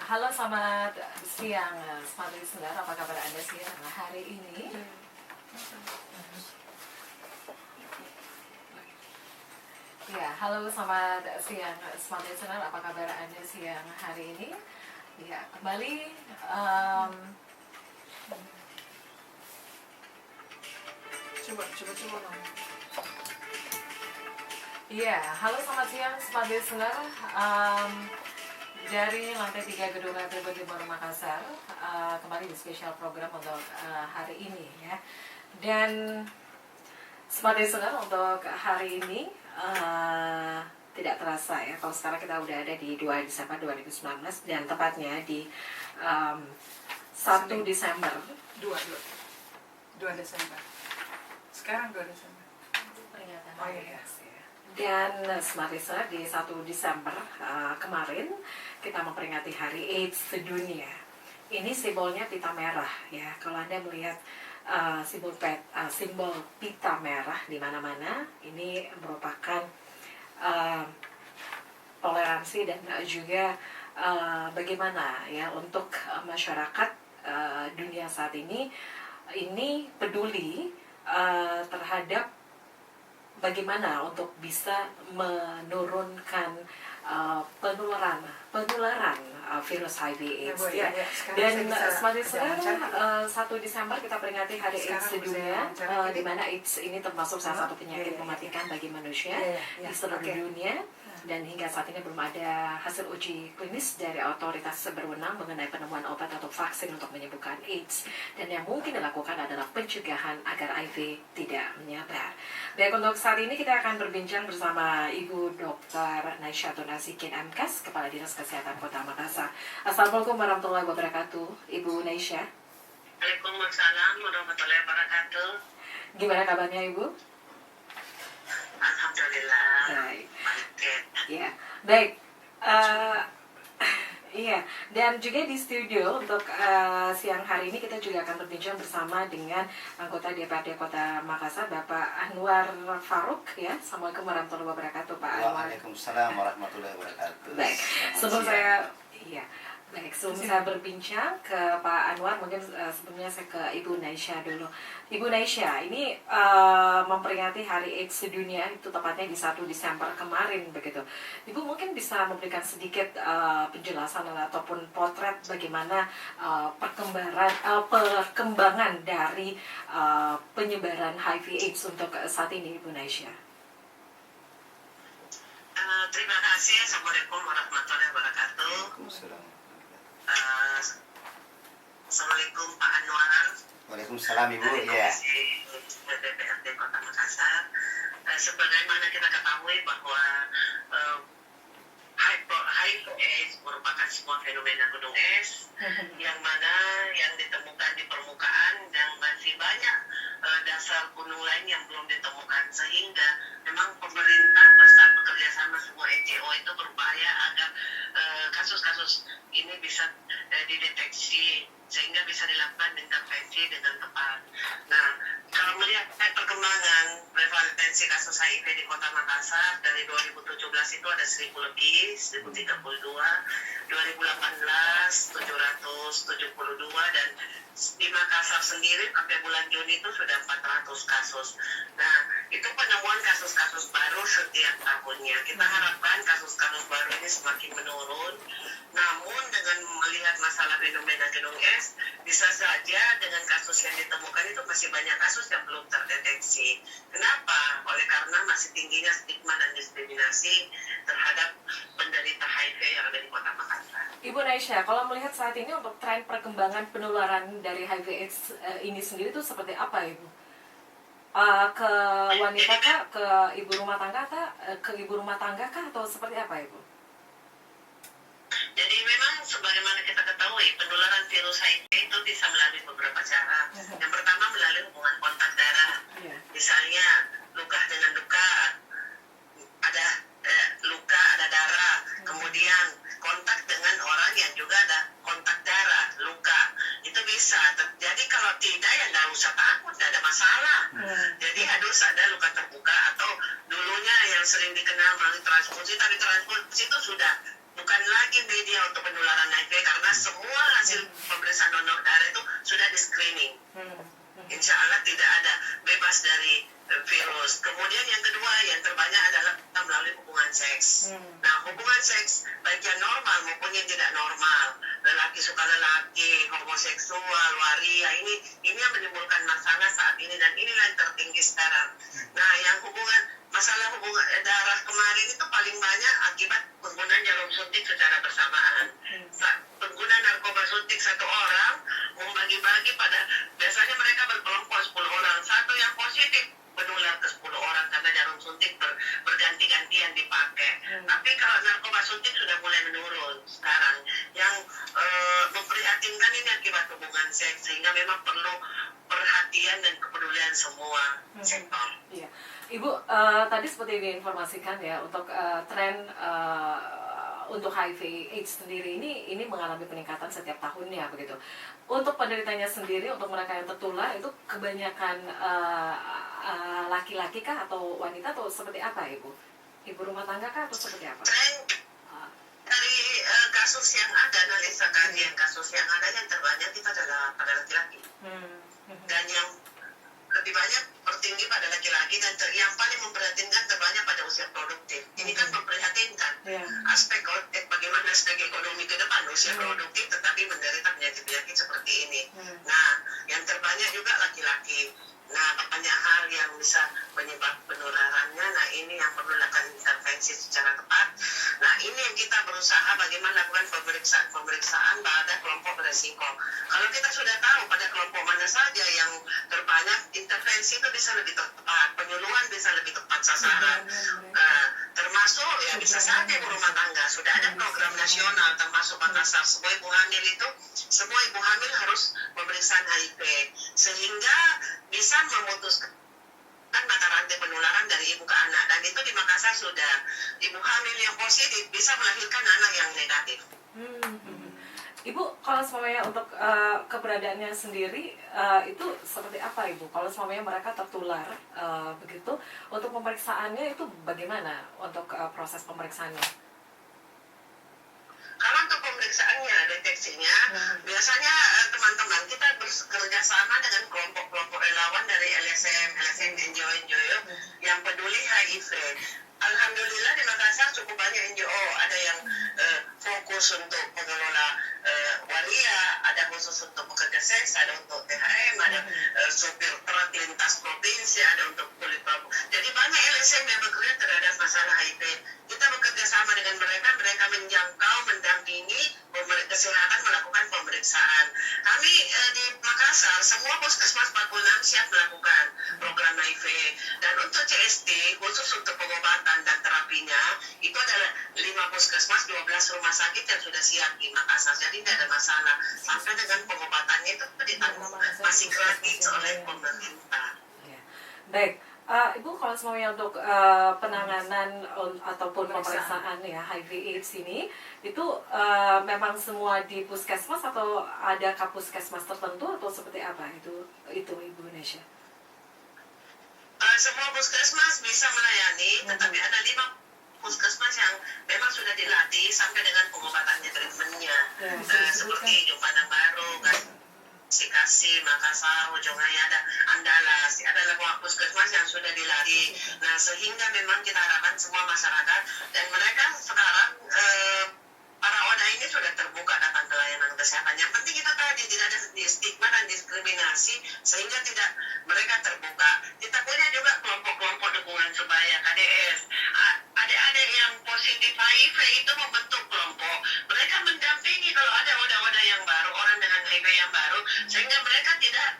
halo selamat siang Smart Listener, apa kabar Anda siang hari ini? Ya, halo selamat siang Smart Listener, apa kabar Anda siang hari ini? Ya, kembali coba dong. Iya, halo selamat siang Smart Listener. Dari lantai 3 Gedung Tribun Timur Makassar, kembali di spesial program untuk hari ini ya. Dan Smart Listener untuk hari ini tidak terasa ya, kalau sekarang kita udah ada di 2 Desember 2019 dan tepatnya di 1 Desember 2 Desember. Sekarang 2 Desember. peringatan Oh, hari iya. AIDS ya. Dan Smart Listener di 1 Desember kemarin kita memperingati Hari AIDS sedunia. Ini simbolnya pita merah ya. Kalau Anda melihat simbol pita merah di mana-mana, ini merupakan toleransi dan juga bagaimana ya untuk masyarakat dunia saat ini peduli terhadap bagaimana untuk bisa menurunkan penularan virus HIV/AIDS ya. Dan Smart Listener 1 Desember kita peringati Hari AIDS sedunia, di mana AIDS ini termasuk salah satu penyakit mematikan bagi manusia di seluruh dunia. Dan hingga saat ini belum ada hasil uji klinis dari otoritas berwenang mengenai penemuan obat atau vaksin untuk menyembuhkan AIDS. Dan yang mungkin dilakukan adalah pencegahan agar HIV tidak menyebar. Baik, untuk saat ini kita akan berbincang bersama Ibu Dr. Naisyatun Asikin MKes, Kepala Dinas Kesehatan Kota Makassar. Assalamualaikum warahmatullahi wabarakatuh, Ibu Naisya. Waalaikumsalam warahmatullahi wabarakatuh. Gimana kabarnya Ibu? Alhamdulillah. Baik. Oke. Ya, baik. Iya, dan juga di studio untuk siang hari ini kita juga akan berbincang bersama dengan anggota DPRD Kota Makassar, Bapak Anwar Faruk ya. Assalamualaikum warahmatullahi wabarakatuh, Pak Anwar. Waalaikumsalam warahmatullahi wabarakatuh. Baik, sebelum saya berbincang ke Pak Anwar, mungkin sebelumnya saya ke Ibu Naisya dulu. Ibu Naisya, ini memperingati Hari AIDS sedunia itu tepatnya di 1 Desember kemarin begitu. Ibu mungkin bisa memberikan sedikit penjelasan ataupun potret bagaimana perkembangan dari penyebaran HIV/AIDS untuk saat ini, Ibu Naisya. Terima kasih. Assalamualaikum warahmatullahi wabarakatuh. Waalaikumsalam. Assalamualaikum Pak Anwar. Waalaikumsalam Ibu ya. DPRD Kota Makassar. Sebagaimana kita ketahui bahwa HIV/AIDS merupakan sebuah fenomena gunung es yang mana yang ditemukan di permukaan dan masih banyak dasar gunung lain yang belum ditemukan, sehingga memang pemerintah bekerja sama semua NGO itu berupaya agar kasus-kasus ini bisa dideteksi sehingga bisa dilakukan intervensi dengan tepat. Nah, kalau melihat perkembangan prevalensi kasus HIV di Kota Makassar dari 2017 itu ada 1000 lebih, 1032, 2018 772, dan di Makassar sendiri sampai bulan Juni itu sudah 400 kasus. Nah, itu penemuan kasus-kasus baru setiap tahunnya. Kita harapkan kasus-kasus baru ini semakin menurun. Namun dengan melihat masalah fenomena gunung es, bisa saja dengan kasus yang ditemukan itu masih banyak kasus yang belum terdeteksi. Kenapa? Oleh karena masih tingginya stigma dan diskriminasi terhadap penderita HIV yang ada di Kota Makassar. Ibu Naisya, kalau melihat saat ini untuk tren perkembangan penularan dari HIV/AIDS ini sendiri itu seperti apa, Ibu? Ke wanita kah, ke ibu rumah tangga kah, atau seperti apa, Ibu? Jadi memang sebagaimana kita ketahui, penularan virus HIV itu bisa melalui beberapa cara. Yang pertama melalui hubungan kontak darah. Misalnya luka dengan luka, ada luka, ada darah. Kemudian kontak dengan orang yang juga ada kontak darah, luka. Itu bisa. Jadi kalau tidak ya nggak usah takut, nggak ada masalah. Jadi harus ada luka terbuka, atau dulunya yang sering dikenal melalui transfusi, tapi transfusi itu sudah bukan lagi media untuk penularan HIV karena semua hasil pemeriksaan donor darah itu sudah di screening. Insya Allah tidak ada bebas dari virus. Kemudian yang kedua yang terbanyak adalah melalui hubungan seks. Nah, hubungan seks baik yang normal maupun yang tidak normal, lelaki suka lelaki, homoseksual, waria, ini yang menimbulkan masalah saat ini dan inilah yang tertinggi sekarang. Nah, yang masalah hubungan darah kemarin itu paling banyak akibat penggunaan jarum suntik secara bersamaan. Pengguna narkoba suntik satu orang membagi-bagi biasanya mereka berkelompok 10 orang, satu yang positif menular ke 10 orang karena jarum suntik berganti-gantian dipakai. Tapi kalau narkoba suntik sudah mulai menurun sekarang. Yang memprihatinkan ini akibat hubungan seks, sehingga memang perlu perhatian dan kepedulian semua sektor. Iya. Ibu, tadi seperti diinformasikan ya, untuk tren untuk HIV AIDS sendiri ini mengalami peningkatan setiap tahunnya begitu. Untuk penderitanya sendiri, untuk mereka yang tertular itu kebanyakan laki-laki kah atau wanita atau seperti apa, Ibu? Ibu rumah tangga kah atau seperti apa? Tren dari kasus yang ada, analisa kajian kasus yang ada, yang terbanyak itu adalah pada laki-laki. Dan yang lebih banyak tertinggi pada laki-laki, dan yang paling memprihatinkan terbanyak pada usia produktif. Ini kan memprihatinkan. Aspek bagaimana aspek ekonomi ke depan, usia produktif tetapi menderita penyakit-penyakit seperti ini. Nah, yang terbanyak juga laki-laki. Nah, banyak hal yang bisa menyebabkan penularannya. Nah, ini yang perlu lakukan intervensi secara tepat. Nah, ini yang kita berusaha bagaimana lakukan pemeriksaan pada kelompok beresiko. Kalau kita sudah tahu pada kelompok mana saja yang terbanyak, intervensi itu bisa lebih tepat, penyuluhan bisa lebih tepat sasaran. Termasuk ya bisa saja ibu rumah tangga. Sudah ada program nasional termasuk Makassar. Semua ibu hamil harus pemeriksaan HIV sehingga bisa memutuskan mata rantai penularan dari ibu ke anak. Dan itu di Makassar sudah, ibu hamil yang positif bisa melahirkan anak yang negatif. Ibu, kalau semuanya untuk keberadaannya sendiri itu seperti apa, Ibu? Kalau semuanya mereka tertular begitu, untuk pemeriksaannya itu bagaimana untuk proses pemeriksaannya? Kalau untuk pemeriksaannya, deteksinya, biasanya teman-teman kita bekerja sama dengan kelompok-kelompok relawan dari LSM, NGO yang peduli HIV. Alhamdulillah di Makassar cukup banyak NGO, ada yang fokus untuk pengelola waria, ada khusus untuk pekerja seks, ada untuk THM, ada supir truk lintas provinsi, ada untuk kulit prabu. Jadi banyak LSM yang bekerja terhadap masalah HIV. Kita bekerja sama dengan mereka menjangkau, mendampingi kesehatan, melakukan pemeriksaan. Kami di Makassar, semua puskesmas 46 siap melakukan program HIV. Dan untuk CST, khusus untuk pengobatan dan terapinya, itu adalah 5 puskesmas, 12 rumah sakit yang sudah siap di Makassar. Jadi tidak ada masalah. Sampai dengan pengobatannya itu ditanggung masih gratis oleh pemerintah. Baik. Ibu, kalau semuanya untuk penanganan ataupun pemeriksaan ya HIV AIDS ini itu memang semua di puskesmas atau ada puskesmas tertentu atau seperti apa itu Ibu Nesya? Semua puskesmas bisa melayani, tetapi ada 5 puskesmas yang memang sudah dilatih sampai dengan pengobatannya, treatmentnya, seperti Padang Baru, Sikasi, Makassar, Ujungaya, ada Andalas, ada puskesmas yang sudah dilatih. Nah, sehingga memang kita harapkan semua masyarakat dan mereka sekarang para ODA ini sudah terbuka datang ke layanan kesehatan. Yang penting itu tadi tidak ada stigma dan diskriminasi sehingga tidak mereka terbuka. Kita punya juga kelompok-kelompok dukungan sebaya KDS. Adik-adik yang positif HIV itu membentuk kelompok. Mereka mendampingi kalau ada ODA-ODA yang baru, orang dengan HIV yang baru, sehingga mereka tidak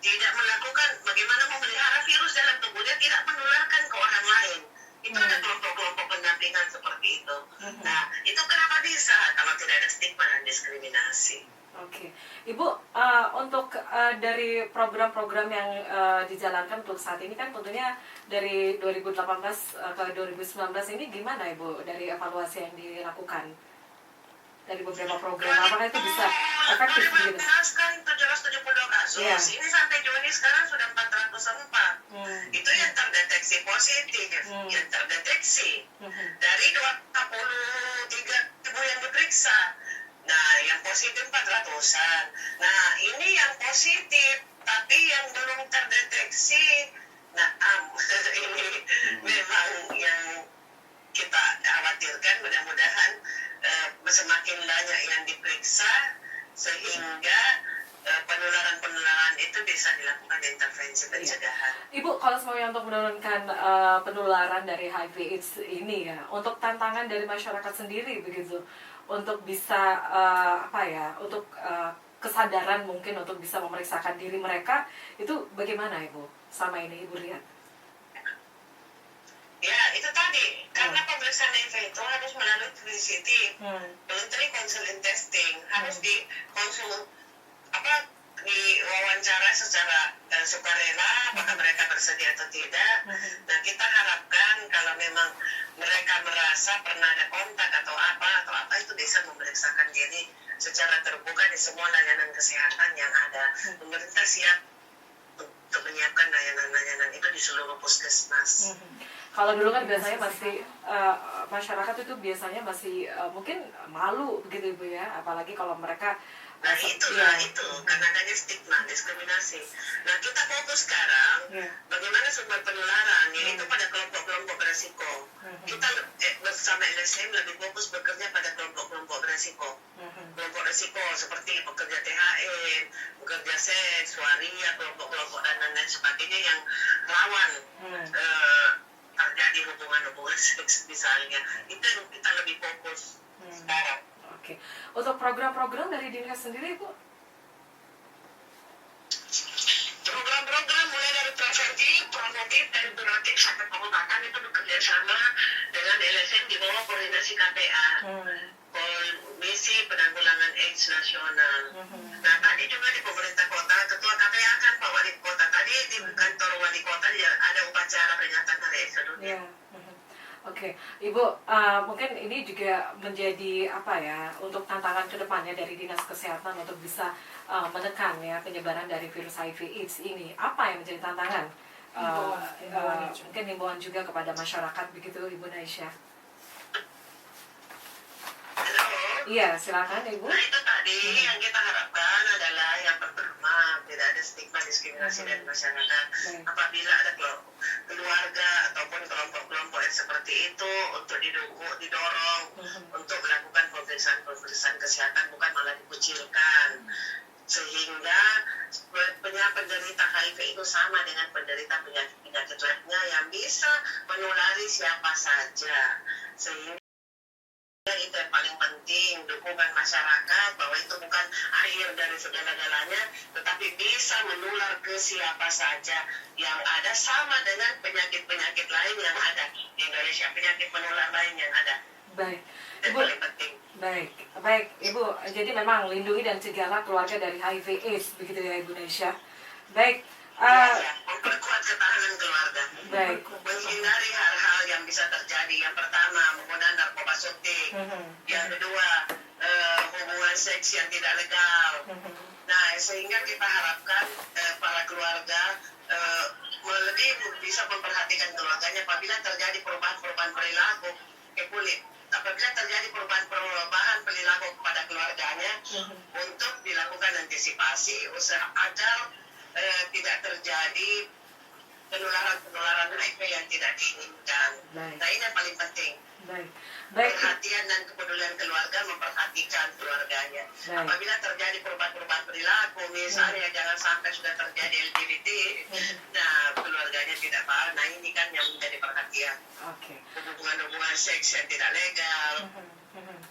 tidak melakukan bagaimana memelihara virus dalam tubuhnya, tidak menularkan ke orang lain. Itu ada kelompok-kelompok pendampingan seperti itu. Nah, itu kenapa bisa kalau tidak ada stigma dan diskriminasi. Oke. Ibu, untuk dari program-program yang dijalankan untuk saat ini kan tentunya dari 2018 ke 2019 ini gimana Ibu dari evaluasi yang dilakukan? Dari beberapa program, apakah itu bisa efektif Kalau begitu. dibahaskan 772 kasus, Iya. ini sampai Juni sekarang sudah 404. Itu yang terdeteksi positif, yang terdeteksi dari 23 ribu yang diperiksa. Nah, yang positif 400-an. Nah, ini yang positif, tapi yang belum terdeteksi. Nah, ini memang yang kita khawatirkan, mudah-mudahan semakin banyak yang diperiksa sehingga penularan-penularan itu bisa dilakukan intervensi pencegahan. Ibu, kalau semuanya untuk menurunkan penularan dari HIV/AIDS ini ya, untuk tantangan dari masyarakat sendiri begitu, untuk bisa untuk kesadaran mungkin untuk bisa memeriksakan diri mereka, itu bagaimana Ibu? Sama ini Ibu lihat? Ya, itu tadi. Karena pemeriksaan HIV itu harus melalui VCT, voluntary counseling testing, harus diwawancara secara sukarela, apakah mereka bersedia atau tidak. Nah, kita harapkan kalau memang mereka merasa pernah ada kontak atau apa itu bisa memeriksakan diri secara terbuka di semua layanan kesehatan yang ada. Pemerintah siap untuk menyiapkan layanan-layanan itu di seluruh puskesmas. Kalau dulu kan biasanya masih masyarakat itu biasanya masih mungkin malu begitu Ibu ya, apalagi kalau mereka Nah itulah itu, karena adanya stigma, diskriminasi. Nah kita fokus sekarang bagaimana sumber penularan, yaitu pada kelompok-kelompok beresiko. Kita bersama LSM lebih fokus bekerja pada kelompok-kelompok beresiko. Kelompok resiko seperti pekerja THM, pekerja seks, waria, kelompok-kelompok dan lain-lain sebagainya yang rawan terjadi hubungan-hubungan seks misalnya. Itu yang kita lebih fokus sekarang. Oke. Untuk program-program dari Dinkes sendiri, Bu? Program-program mulai dari preventif, promotif, dan kuratif sampai pengobatan itu bekerja sama dengan LSM di bawah koordinasi KPA, Komisi Penanggulangan AIDS Nasional. Nah tadi juga di pemerintah kota, ketua KPA kan Pak Wali Kota, tadi di kantor Wali Kota ada upacara peringatan Hari AIDS Sedunia. Oke, Ibu, mungkin ini juga menjadi untuk tantangan kedepannya dari Dinas Kesehatan untuk bisa menekan ya penyebaran dari virus HIV/AIDS ini. Apa yang menjadi tantangan? Mungkin himbauan juga kepada masyarakat begitu, Ibu Naisha. Iya, silakan Ibu. Nah itu tadi yang kita harapkan adalah yang pertama tidak ada stigma diskriminasi dari masyarakat. Apabila ada keluarga ataupun kelompok-kelompok yang seperti itu untuk didorong untuk melakukan pemeriksaan kesehatan, bukan malah dikucilkan. Sehingga penderita HIV itu sama dengan penderita penyakit lainnya yang bisa menulari siapa saja. Sehingga itu yang paling penting, dukungan masyarakat bahwa itu bukan akhir dari segala-galanya, tetapi bisa menular ke siapa saja yang ada, sama dengan penyakit-penyakit lain yang ada di Indonesia, penyakit menular lain yang ada. Baik, Itu Ibu. paling penting. Baik, Ibu. Jadi memang lindungi dan cegahlah keluarga dari HIV/AIDS, begitu ya Ibu Naisha. Baik. Memperkuat ketahanan keluarga. Baik. Menghindari hal-hal yang bisa terjadi. Yang pertama, menggunakan narkoba suntik. Yang kedua, hubungan seks yang tidak legal. Nah, sehingga kita harapkan para keluarga lebih bisa memperhatikan keluarganya apabila terjadi perubahan-perubahan perilaku kulit. Apabila terjadi perubahan perilaku kepada keluarganya, untuk dilakukan antisipasi usaha agar tidak terjadi penularan HIV yang tidak diinginkan. Nah ini yang paling penting. Perhatian dan kepedulian keluarga, memperhatikan keluarganya. Apabila terjadi perubahan-perubahan perilaku, misalnya jangan sampai sudah terjadi LGBT, nah keluarganya tidak paham. Nah ini kan yang menjadi perhatian. Hubungan-hubungan seks yang tidak legal.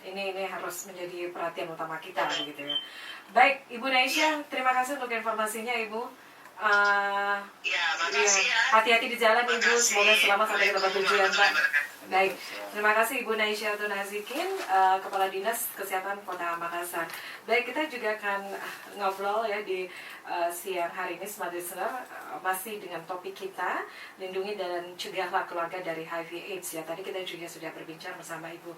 Ini harus menjadi perhatian utama kita gitu ya. Baik, Ibu Naisha, terima kasih untuk informasinya Ibu. Makasih ya. Hati-hati di jalan Ibu, semoga selamat sampai ke tempat tujuan Pak. Baik, terima kasih Ibu Naisha Tunazikin, Kepala Dinas Kesehatan Kota Makassar. Baik, kita juga akan ngobrol ya di siang hari ini, Smart Listener, masih dengan topik kita, lindungi dan cegahlah keluarga dari HIV/AIDS ya. Tadi kita juga sudah berbincang bersama Ibu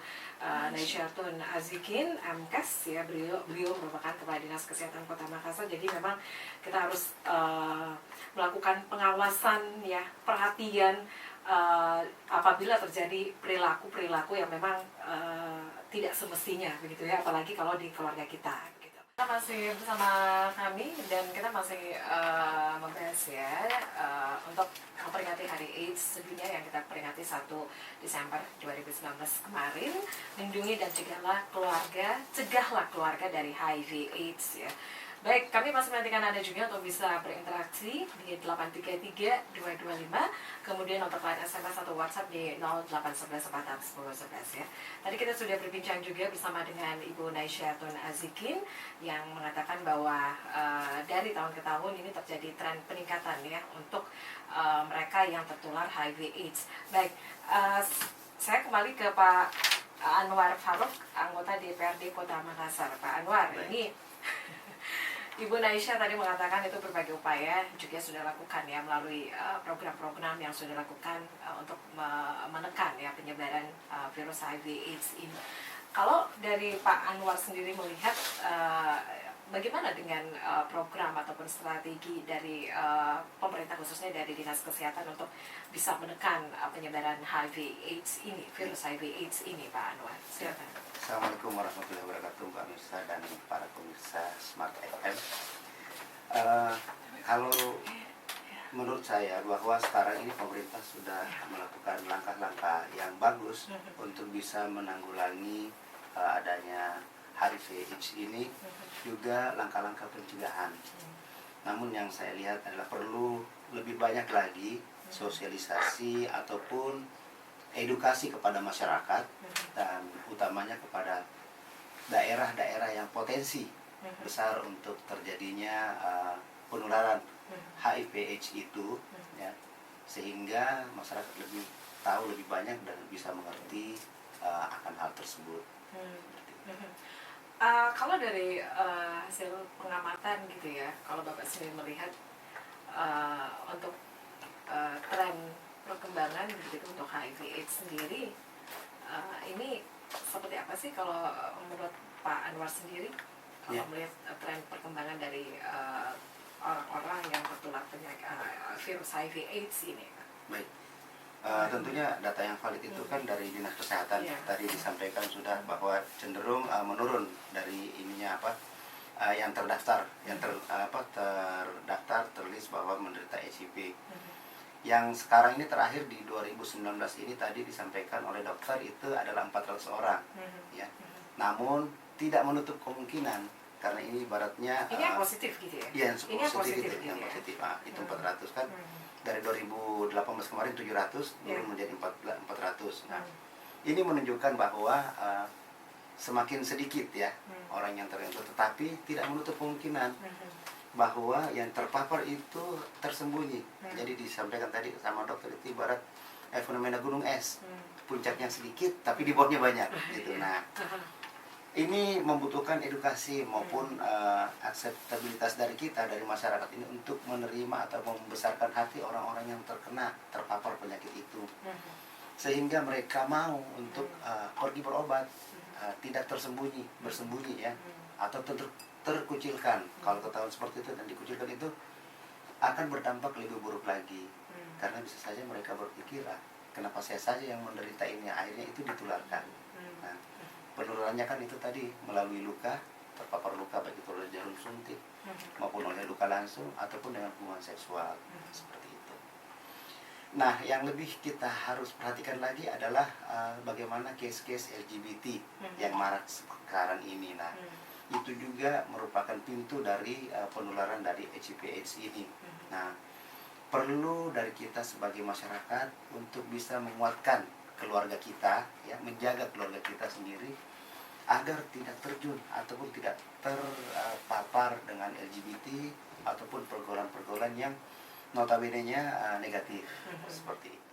Naisha Tunazikin, MKes ya, beliau merupakan Kepala Dinas Kesehatan Kota Makassar. Jadi memang kita harus melakukan pengawasan ya, perhatian apabila terjadi perilaku yang memang tidak semestinya begitu ya, apalagi kalau di keluarga kita gitu. Kita masih bersama kami dan kita masih membahas ya untuk memperingati Hari AIDS sedunia yang kita peringati 1 Desember 2019 kemarin, lindungi dan cegahlah keluarga dari HIV/AIDS ya. Baik, kami masih menantikan Anda juga untuk bisa berinteraksi di 833-225, kemudian untuk line SMS atau WhatsApp di 0811 41011 ya. Tadi kita sudah berbincang juga bersama dengan Ibu Naisha Tunazikin yang mengatakan bahwa dari tahun ke tahun ini terjadi tren peningkatan ya untuk mereka yang tertular HIV/AIDS. Baik, saya kembali ke Pak Anwar Farouk, anggota DPRD Kota Makassar. Pak Anwar, ini Ibu Naisha tadi mengatakan itu berbagai upaya juga sudah lakukan ya melalui program-program yang sudah lakukan untuk menekan ya penyebaran virus HIV/AIDS ini. Kalau dari Pak Anwar sendiri melihat bagaimana dengan program ataupun strategi dari pemerintah khususnya dari Dinas Kesehatan untuk bisa menekan penyebaran HIV/AIDS ini, virus HIV/AIDS ini, Pak Anwar? Silakan. Assalamualaikum warahmatullahi wabarakatuh, Mbak Mirsa dan para pemirsa Smart FM. Kalau menurut saya bahwa sekarang ini pemerintah sudah melakukan langkah-langkah yang bagus untuk bisa menanggulangi adanya HIV/AIDS ini, juga langkah-langkah pencegahan. Namun yang saya lihat adalah perlu lebih banyak lagi sosialisasi ataupun edukasi kepada masyarakat dan utamanya kepada daerah-daerah yang potensi besar untuk terjadinya penularan HIV/AIDS itu ya, sehingga masyarakat lebih tahu lebih banyak dan bisa mengerti akan hal tersebut. Kalau dari hasil pengamatan gitu ya, kalau Bapak sendiri melihat untuk tren perkembangan begitu untuk HIV/AIDS sendiri, ini seperti apa sih kalau menurut Pak Anwar sendiri, kalau melihat tren perkembangan dari orang-orang yang tertular penyakit virus HIV/AIDS ini? Baik, tentunya data yang valid itu kan dari Dinas Kesehatan. Tadi disampaikan sudah bahwa cenderung menurun dari ininya yang terdaftar, terdaftar terlist bahwa menderita HIV. Yang sekarang ini terakhir di 2019 ini tadi disampaikan oleh dokter itu adalah 400 orang ya. Namun tidak menutup kemungkinan karena ini ibaratnya ini yang positif gitu ya? Iya, ini yang positif gitu yang ya? positif. Itu 400 kan. Dari 2018 kemarin 700 turun menjadi 400. Nah, ini menunjukkan bahwa semakin sedikit ya orang yang terinfeksi, tetapi tidak menutup kemungkinan bahwa yang terpapar itu tersembunyi. Jadi disampaikan tadi sama dokter itu ibarat fenomena gunung es, puncaknya sedikit tapi di bawahnya banyak gitu. Nah, ini membutuhkan edukasi maupun akseptabilitas dari kita, dari masyarakat ini untuk menerima atau membesarkan hati orang-orang yang terpapar penyakit itu, sehingga mereka mau untuk pergi berobat, tidak bersembunyi ya, atau terkucilkan. Kalau ketahuan seperti itu dan dikucilkan itu akan berdampak lebih buruk lagi, karena bisa saja mereka berpikir kenapa saya saja yang menderita ini, akhirnya itu ditularkan. Nah, penularannya kan itu tadi melalui luka, terpapar luka baik itu oleh jarum suntik maupun oleh luka langsung ataupun dengan hubungan seksual seperti itu. Nah, yang lebih kita harus perhatikan lagi adalah bagaimana case-case LGBT yang marak sekarang ini. Nah, itu juga merupakan pintu dari penularan dari HIV/AIDS ini. Nah, perlu dari kita sebagai masyarakat untuk bisa menguatkan keluarga kita, ya, menjaga keluarga kita sendiri agar tidak terjun ataupun tidak terpapar dengan LGBT ataupun pergaulan-pergaulan yang notabene-nya negatif seperti itu.